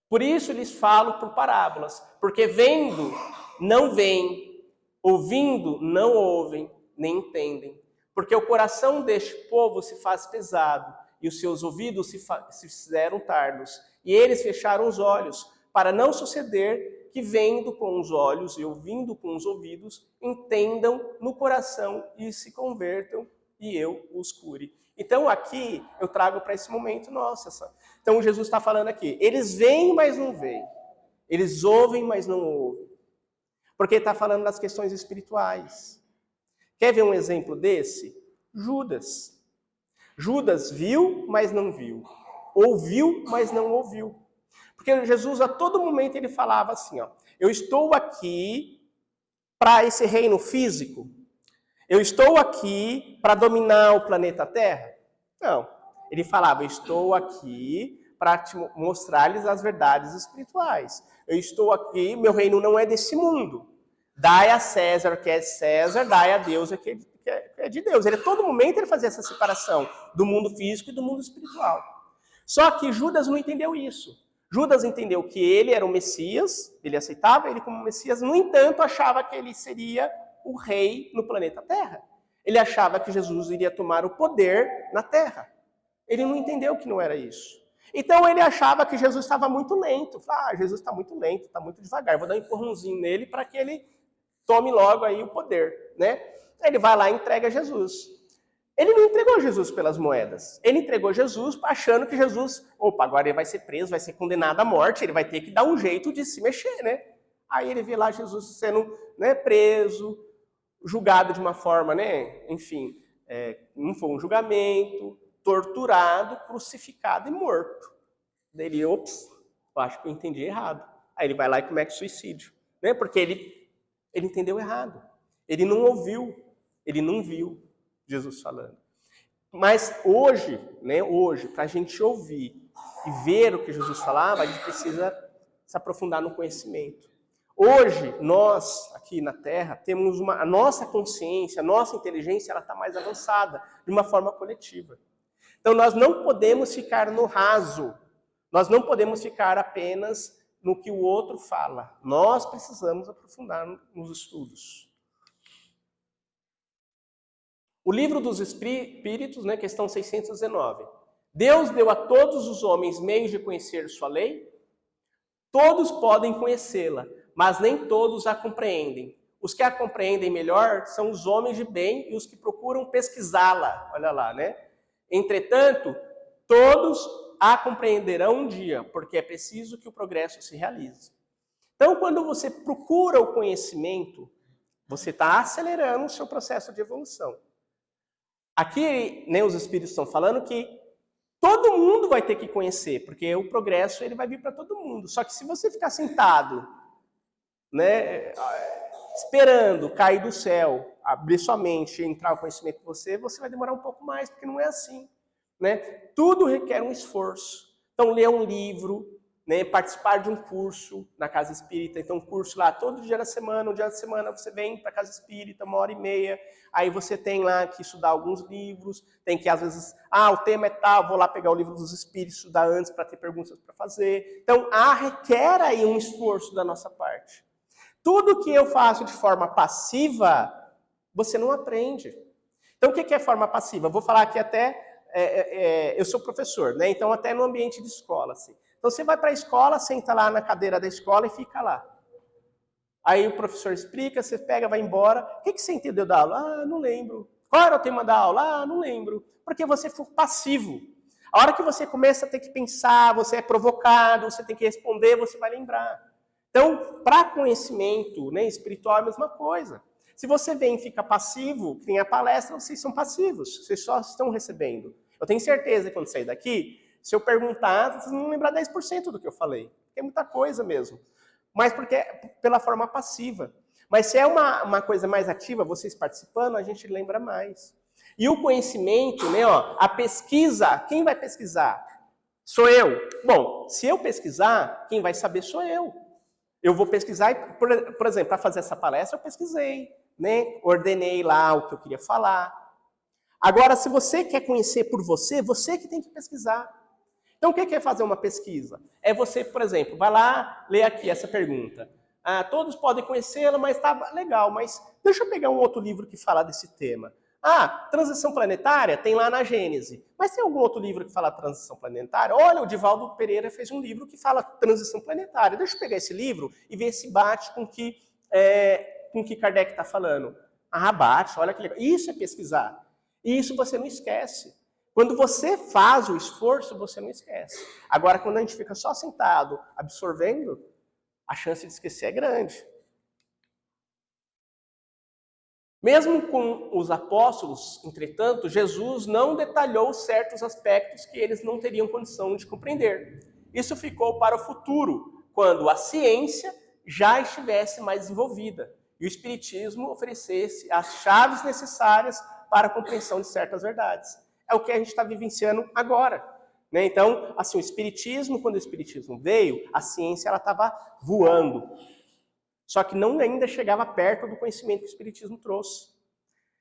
Por isso lhes falo por parábolas, porque vendo, não veem, ouvindo, não ouvem, nem entendem. Porque o coração deste povo se faz pesado, e os seus ouvidos se fizeram tardos, e eles fecharam os olhos, para não suceder que vendo com os olhos e ouvindo com os ouvidos, entendam no coração e se convertam, e eu os cure. Então aqui eu trago para esse momento nosso. Então Jesus está falando aqui, eles veem, mas não veem. Eles ouvem, mas não ouvem. Porque ele está falando das questões espirituais. Quer ver um exemplo desse? Judas. Judas viu, mas não viu. Ouviu, mas não ouviu. Porque Jesus, a todo momento, ele falava assim, ó, eu estou aqui para esse reino físico. Eu estou aqui para dominar o planeta Terra? Não. Ele falava, eu estou aqui para mostrar-lhes as verdades espirituais. Eu estou aqui, meu reino não é desse mundo. Dai a César o que é César, dai a Deus o que é de Deus. Ele, a todo momento, ele fazia essa separação do mundo físico e do mundo espiritual. Só que Judas não entendeu isso. Judas entendeu que ele era o Messias, ele aceitava ele como Messias, no entanto, achava que ele seria o rei no planeta Terra. Ele achava que Jesus iria tomar o poder na Terra. Ele não entendeu que não era isso. Então ele achava que Jesus estava muito lento. Jesus está muito lento, está muito devagar. Vou dar um empurrãozinho nele para que ele tome logo aí o poder, né? Ele vai lá e entrega Jesus. Ele não entregou Jesus pelas moedas. Ele entregou Jesus achando que Jesus, agora ele vai ser preso, vai ser condenado à morte, ele vai ter que dar um jeito de se mexer, né? Aí ele vê lá Jesus sendo, né, preso, julgado de uma forma, né, enfim, não foi um julgamento, torturado, crucificado e morto. Daí ele, eu acho que eu entendi errado. Aí ele vai lá e comete suicídio, né? Porque ele entendeu errado. Ele não ouviu, ele não viu Jesus falando. Mas hoje, né, para a gente ouvir e ver o que Jesus falava, a gente precisa se aprofundar no conhecimento. Hoje, nós, aqui na Terra, temos a nossa consciência, a nossa inteligência, ela está mais avançada, de uma forma coletiva. Então, nós não podemos ficar no raso. Nós não podemos ficar apenas no que o outro fala. Nós precisamos aprofundar nos estudos. O Livro dos Espíritos, né, questão 619. Deus deu a todos os homens meios de conhecer sua lei? Todos podem conhecê-la, mas nem todos a compreendem. Os que a compreendem melhor são os homens de bem e os que procuram pesquisá-la. Olha lá, né? Entretanto, todos a compreenderão um dia, porque é preciso que o progresso se realize. Então, quando você procura o conhecimento, você está acelerando o seu processo de evolução. Aqui, né, os espíritos estão falando que todo mundo vai ter que conhecer, porque o progresso ele vai vir para todo mundo. Só que se você ficar sentado, né, esperando cair do céu, abrir sua mente e entrar o conhecimento em você, você vai demorar um pouco mais, porque não é assim, né? Tudo requer um esforço. Então, ler um livro, né, participar de um curso na Casa Espírita. Então, um curso lá todo dia da semana, um dia da semana você vem para a Casa Espírita, 1h30, aí você tem lá que estudar alguns livros, tem que às vezes, o tema é tal, vou lá pegar o livro dos Espíritos, estudar antes para ter perguntas para fazer. Então, requer aí um esforço da nossa parte. Tudo que eu faço de forma passiva, você não aprende. Então, o que é forma passiva? Vou falar aqui até, eu sou professor, né? Então até no ambiente de escola, assim. Então você vai para a escola, senta lá na cadeira da escola e fica lá. Aí o professor explica, você pega, vai embora. O que você entendeu da aula? Não lembro. Qual era o tema da aula? Não lembro. Porque você foi passivo. A hora que você começa a ter que pensar, você é provocado, você tem que responder, você vai lembrar. Então, para conhecimento, né, espiritual é a mesma coisa. Se você vem e fica passivo, que nem a palestra, vocês são passivos, vocês só estão recebendo. Eu tenho certeza que quando sair daqui, se eu perguntar, vocês não vão lembrar 10% do que eu falei. É muita coisa mesmo. Mas porque é pela forma passiva. Mas se é uma coisa mais ativa, vocês participando, a gente lembra mais. E o conhecimento, né, a pesquisa, quem vai pesquisar? Sou eu. Bom, se eu pesquisar, quem vai saber sou eu. Eu vou pesquisar, por exemplo, para fazer essa palestra, eu pesquisei, né? Ordenei lá o que eu queria falar. Agora, se você quer conhecer por você, você que tem que pesquisar. Então, o que é fazer uma pesquisa? É você, por exemplo, vai lá, lê aqui essa pergunta. Todos podem conhecê-la, mas tá legal, mas deixa eu pegar um outro livro que fala desse tema. Transição planetária tem lá na Gênese. Mas tem algum outro livro que fala transição planetária? Olha, o Divaldo Pereira fez um livro que fala transição planetária. Deixa eu pegar esse livro e ver se bate com o que Kardec está falando. Bate, olha que legal. Isso é pesquisar. E isso você não esquece. Quando você faz o esforço, você não esquece. Agora, quando a gente fica só sentado, absorvendo, a chance de esquecer é grande. Mesmo com os apóstolos, entretanto, Jesus não detalhou certos aspectos que eles não teriam condição de compreender. Isso ficou para o futuro, quando a ciência já estivesse mais desenvolvida e o Espiritismo oferecesse as chaves necessárias para a compreensão de certas verdades. É o que a gente está vivenciando agora. Né? Então, assim, o Espiritismo, quando o Espiritismo veio, a ciência estava voando. Só que não ainda chegava perto do conhecimento que o Espiritismo trouxe.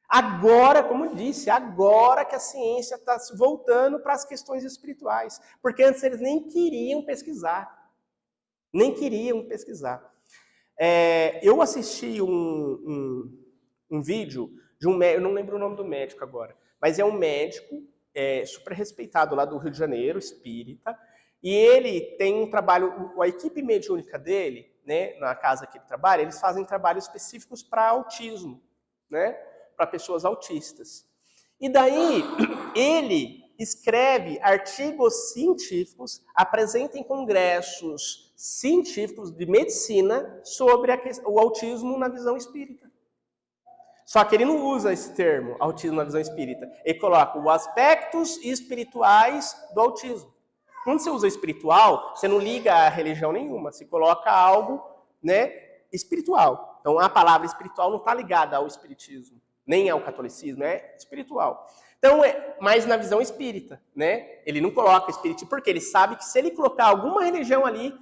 Agora, como eu disse, agora que a ciência está se voltando para as questões espirituais. Porque antes eles nem queriam pesquisar. Nem queriam pesquisar. Eu assisti um vídeo de um médico, eu não lembro o nome do médico agora, mas é um médico super respeitado lá do Rio de Janeiro, espírita, e ele tem um trabalho, a equipe mediúnica dele, né, na casa que ele trabalha, eles fazem trabalhos específicos para autismo, né, para pessoas autistas. E daí, ele escreve artigos científicos, apresenta em congressos científicos de medicina sobre o autismo na visão espírita. Só que ele não usa esse termo, autismo na visão espírita. Ele coloca os aspectos espirituais do autismo. Quando você usa espiritual, você não liga a religião nenhuma, você coloca algo, né, espiritual. Então a palavra espiritual não está ligada ao espiritismo, nem ao catolicismo, é espiritual. Então, mas na visão espírita, né? Ele não coloca espiritismo, porque ele sabe que se ele colocar alguma religião ali,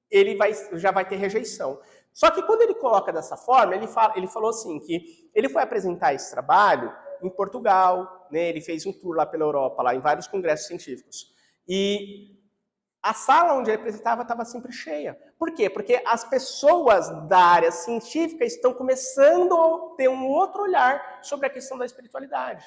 ele já vai ter rejeição. Só que quando ele coloca dessa forma, ele falou assim, que ele foi apresentar esse trabalho em Portugal, né? Ele fez um tour lá pela Europa, lá em vários congressos científicos. E a sala onde ele apresentava estava sempre cheia. Por quê? Porque as pessoas da área científica estão começando a ter um outro olhar sobre a questão da espiritualidade.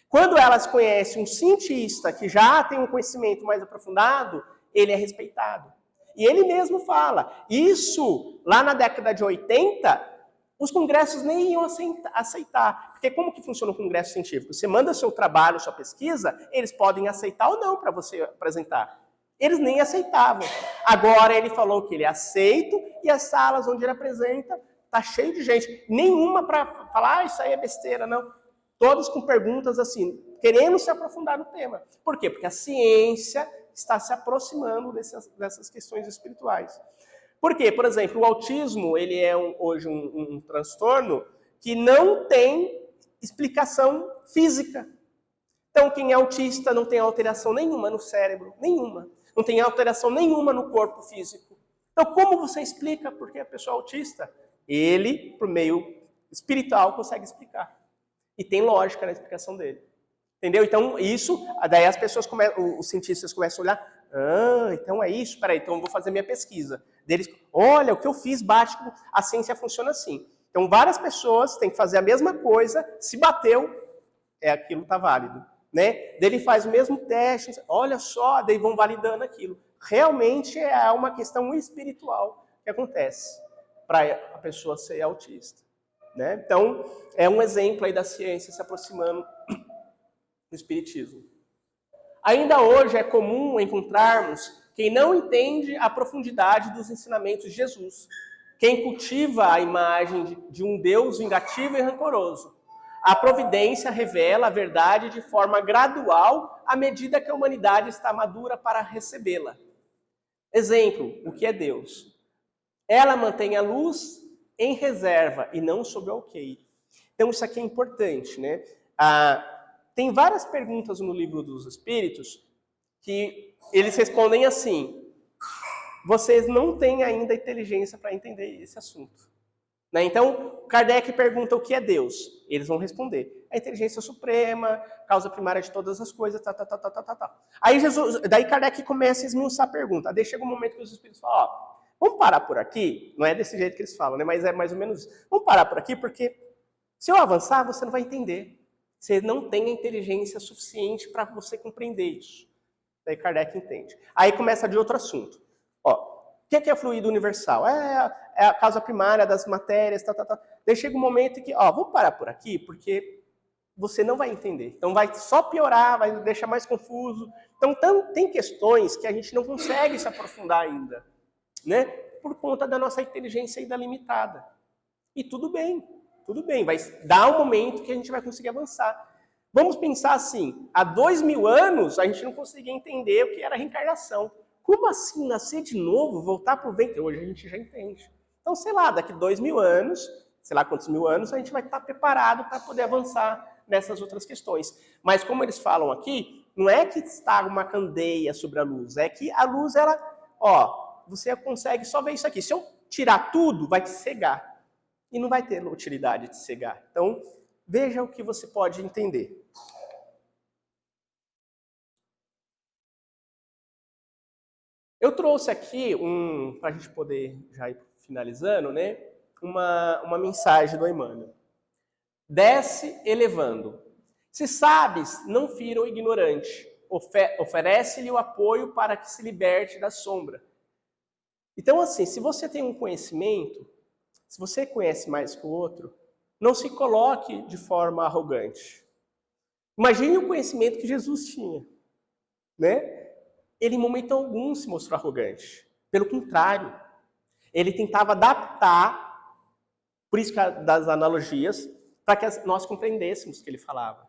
Quando elas conhecem um cientista que já tem um conhecimento mais aprofundado, ele é respeitado. E ele mesmo fala, isso lá na década de 80, os congressos nem iam aceitar. Porque como que funciona o congresso científico? Você manda seu trabalho, sua pesquisa, eles podem aceitar ou não para você apresentar. Eles nem aceitavam. Agora ele falou que ele é aceito e as salas onde ele apresenta tá cheio de gente. Nenhuma para falar, isso aí é besteira, não. Todos com perguntas assim, querendo se aprofundar no tema. Por quê? Porque a ciência está se aproximando dessas questões espirituais. Por quê? Por exemplo, o autismo, ele é hoje um transtorno que não tem explicação física. Então, quem é autista não tem alteração nenhuma no cérebro, nenhuma. não tem alteração nenhuma no corpo físico. Então, como você explica por que a pessoa é autista? Ele, por meio espiritual, consegue explicar. E tem lógica na explicação dele. Entendeu? Então, isso, daí as pessoas os cientistas começam a olhar, então é isso, peraí, então eu vou fazer minha pesquisa. Deles, olha, o que eu fiz bate, a ciência funciona assim. Então, várias pessoas têm que fazer a mesma coisa, se bateu, aquilo está válido. Né? Daí ele faz o mesmo teste, olha só, daí vão validando aquilo. Realmente é uma questão espiritual que acontece para a pessoa ser autista. Né? Então, é um exemplo aí da ciência se aproximando do espiritismo. Ainda hoje é comum encontrarmos quem não entende a profundidade dos ensinamentos de Jesus, quem cultiva a imagem de um Deus vingativo e rancoroso. A providência revela a verdade de forma gradual à medida que a humanidade está madura para recebê-la. Exemplo, o que é Deus? Ela mantém a luz em reserva e não sob alqueire. Então isso aqui é importante, né? Tem várias perguntas no Livro dos Espíritos que eles respondem assim: vocês não têm ainda inteligência para entender esse assunto. Né? Então, Kardec pergunta o que é Deus. Eles vão responder: a inteligência suprema, causa primária de todas as coisas, Aí daí Kardec começa a esmiuçar a pergunta. Daí chega um momento que os Espíritos falam: vamos parar por aqui. Não é desse jeito que eles falam, né? Mas é mais ou menos isso. Vamos parar por aqui porque se eu avançar, você não vai entender. Você não tem a inteligência suficiente para você compreender isso. Daí Kardec entende. Aí começa de outro assunto. O que é fluido universal? É a causa primária das matérias, Daí chega um momento que, vamos parar por aqui, porque você não vai entender. Então vai só piorar, vai deixar mais confuso. Então tem questões que a gente não consegue se aprofundar ainda, né? Por conta da nossa inteligência ainda limitada. E tudo bem, vai dar um momento que a gente vai conseguir avançar. Vamos pensar assim, há 2000 anos a gente não conseguia entender o que era reencarnação. Como assim nascer de novo, voltar para o ventre? Hoje a gente já entende. Então, sei lá, daqui 2000 anos, sei lá quantos mil anos, a gente vai estar preparado para poder avançar nessas outras questões. Mas como eles falam aqui, não é que está uma candeia sobre a luz, é que a luz, ela, você consegue só ver isso aqui. Se eu tirar tudo, vai te cegar. E não vai ter utilidade de cegar. Então, veja o que você pode entender. Eu trouxe aqui, para a gente poder já ir finalizando, né, uma mensagem do Emmanuel. Desce elevando. Se sabes, não fira o ignorante. Oferece-lhe o apoio para que se liberte da sombra. Então, assim, se você tem um conhecimento, se você conhece mais que o outro, não se coloque de forma arrogante. Imagine o conhecimento que Jesus tinha, né? Ele, em momento algum, se mostrou arrogante. Pelo contrário, ele tentava adaptar, por isso das analogias, para que nós compreendêssemos o que ele falava.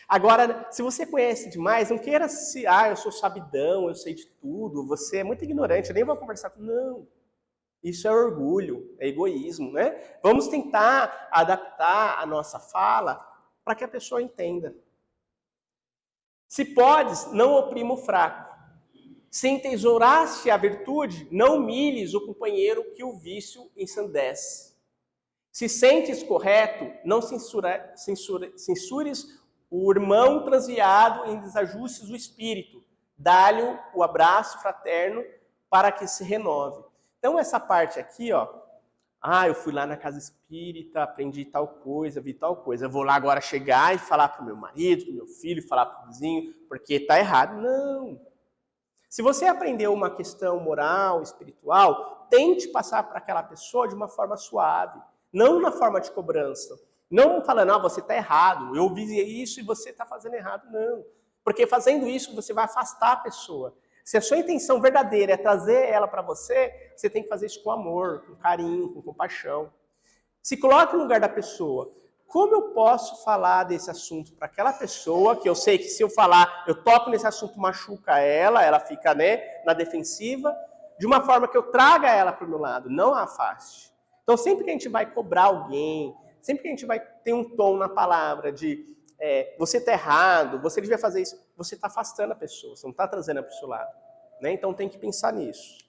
Agora, se você conhece demais, não queira se, eu sou sabidão, eu sei de tudo, você é muito ignorante, eu nem vou conversar com... Não, isso é orgulho, é egoísmo, né? Vamos tentar adaptar a nossa fala para que a pessoa entenda. Se podes, não oprima o fraco. Se entesouraste a virtude, não humilhes o companheiro que o vício ensandece. Se sentes correto, não censures o irmão transviado em desajustes do espírito. Dá-lhe o abraço fraterno para que se renove. Então essa parte aqui, eu fui lá na casa espírita, aprendi tal coisa, vi tal coisa. Eu vou lá agora chegar e falar para o meu marido, para o meu filho, falar para o vizinho, porque está errado. Não. Se você aprendeu uma questão moral, espiritual, tente passar para aquela pessoa de uma forma suave, não na forma de cobrança. Não falando, você está errado, eu vi isso e você está fazendo errado. Não. Porque fazendo isso, você vai afastar a pessoa. Se a sua intenção verdadeira é trazer ela para você, você tem que fazer isso com amor, com carinho, com compaixão. Se coloque no lugar da pessoa. Como eu posso falar desse assunto para aquela pessoa, que eu sei que se eu falar, eu toco nesse assunto, machuca ela fica, na defensiva, de uma forma que eu traga ela para o meu lado, não a afaste. Então, sempre que a gente vai cobrar alguém, sempre que a gente vai ter um tom na palavra de você está errado, você devia fazer isso, você está afastando a pessoa, você não está trazendo ela para o seu lado. né? Então tem que pensar nisso.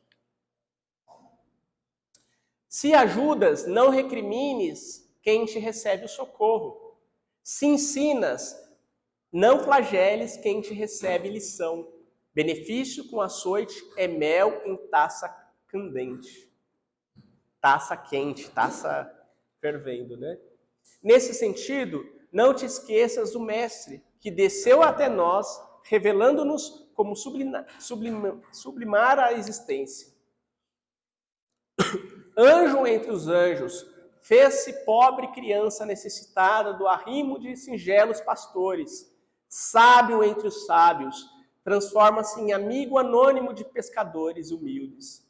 Se ajudas, não recrimines quem te recebe o socorro. Se ensinas, não flageles quem te recebe lição. Benefício com açoite é mel em taça candente. Taça quente, taça fervendo, né? Nesse sentido, não te esqueças do Mestre, que desceu até nós, revelando-nos como sublimar a existência. Anjo entre os anjos, fez-se pobre criança necessitada do arrimo de singelos pastores. Sábio entre os sábios, transforma-se em amigo anônimo de pescadores humildes.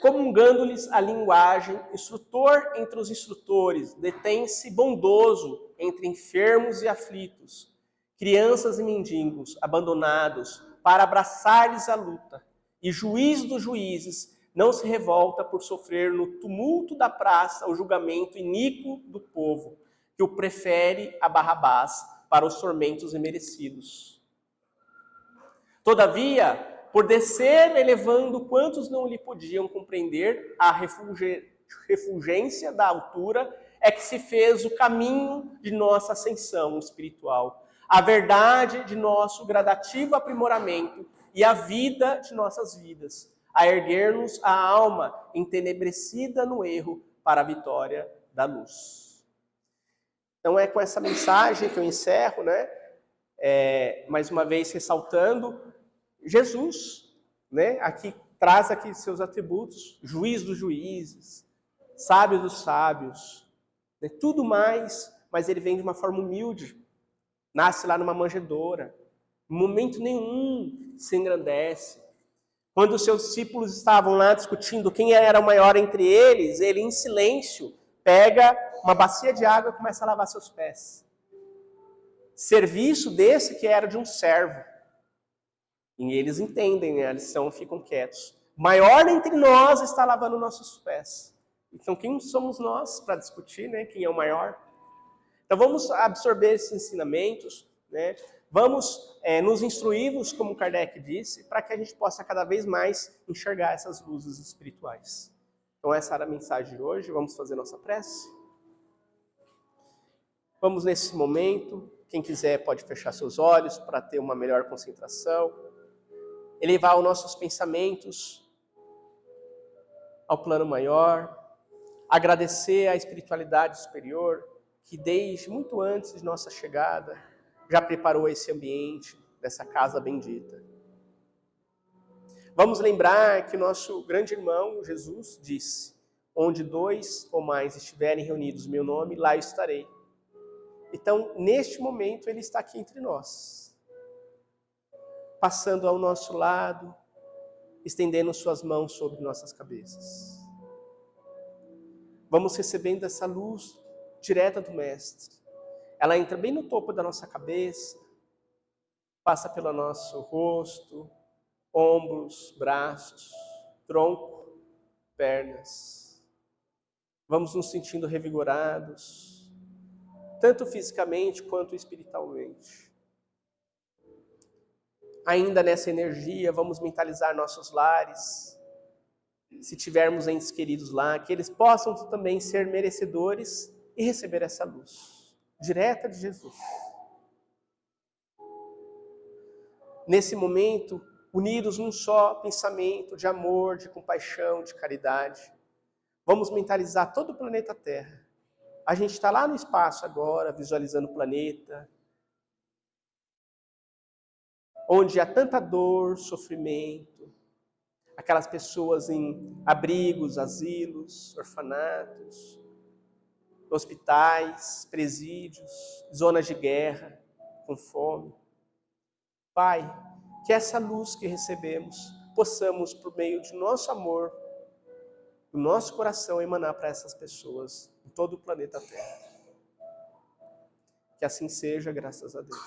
Comungando-lhes a linguagem, instrutor entre os instrutores, detém-se bondoso entre enfermos e aflitos, crianças e mendigos, abandonados, para abraçar-lhes a luta. E juiz dos juízes, não se revolta por sofrer no tumulto da praça o julgamento iníquo do povo, que o prefere a Barrabás para os tormentos imerecidos. Todavia, por descer elevando quantos não lhe podiam compreender a refulgência da altura, é que se fez o caminho de nossa ascensão espiritual, a verdade de nosso gradativo aprimoramento e a vida de nossas vidas, a erguer-nos a alma entenebrecida no erro para a vitória da luz. Então é com essa mensagem que eu encerro, né? Mais uma vez ressaltando Jesus, né? Aqui traz aqui seus atributos, juiz dos juízes, sábio dos sábios, né? Tudo mais, mas ele vem de uma forma humilde, nasce lá numa manjedoura, em momento nenhum se engrandece. Quando os seus discípulos estavam lá discutindo quem era o maior entre eles, ele em silêncio pega uma bacia de água e começa a lavar seus pés. Serviço desse que era de um servo. E eles entendem, né, a lição, ficam quietos. Maior entre nós está lavando nossos pés. Então quem somos nós para discutir, né, quem é o maior? Então vamos absorver esses ensinamentos, né? Vamos nos instruirmos, como Kardec disse, para que a gente possa cada vez mais enxergar essas luzes espirituais. Então essa era a mensagem de hoje. Vamos fazer nossa prece? Vamos nesse momento, quem quiser pode fechar seus olhos para ter uma melhor concentração. Elevar os nossos pensamentos ao plano maior. Agradecer à espiritualidade superior, que desde muito antes de nossa chegada, já preparou esse ambiente dessa casa bendita. Vamos lembrar que nosso grande irmão, Jesus, disse: onde 2 ou mais estiverem reunidos em meu nome, lá eu estarei. Então, neste momento, ele está aqui entre nós, passando ao nosso lado, estendendo suas mãos sobre nossas cabeças. Vamos recebendo essa luz direta do Mestre. Ela entra bem no topo da nossa cabeça, passa pelo nosso rosto, ombros, braços, tronco, pernas. Vamos nos sentindo revigorados, tanto fisicamente quanto espiritualmente. Ainda nessa energia, vamos mentalizar nossos lares, se tivermos entes queridos lá, que eles possam também ser merecedores e receber essa luz direta de Jesus. Nesse momento, unidos num só pensamento de amor, de compaixão, de caridade, vamos mentalizar todo o planeta Terra. A gente está lá no espaço agora, visualizando o planeta, onde há tanta dor, sofrimento, aquelas pessoas em abrigos, asilos, orfanatos, hospitais, presídios, zonas de guerra, com fome. Pai, que essa luz que recebemos, possamos, por meio de nosso amor, do nosso coração, emanar para essas pessoas em todo o planeta Terra. Que assim seja, graças a Deus.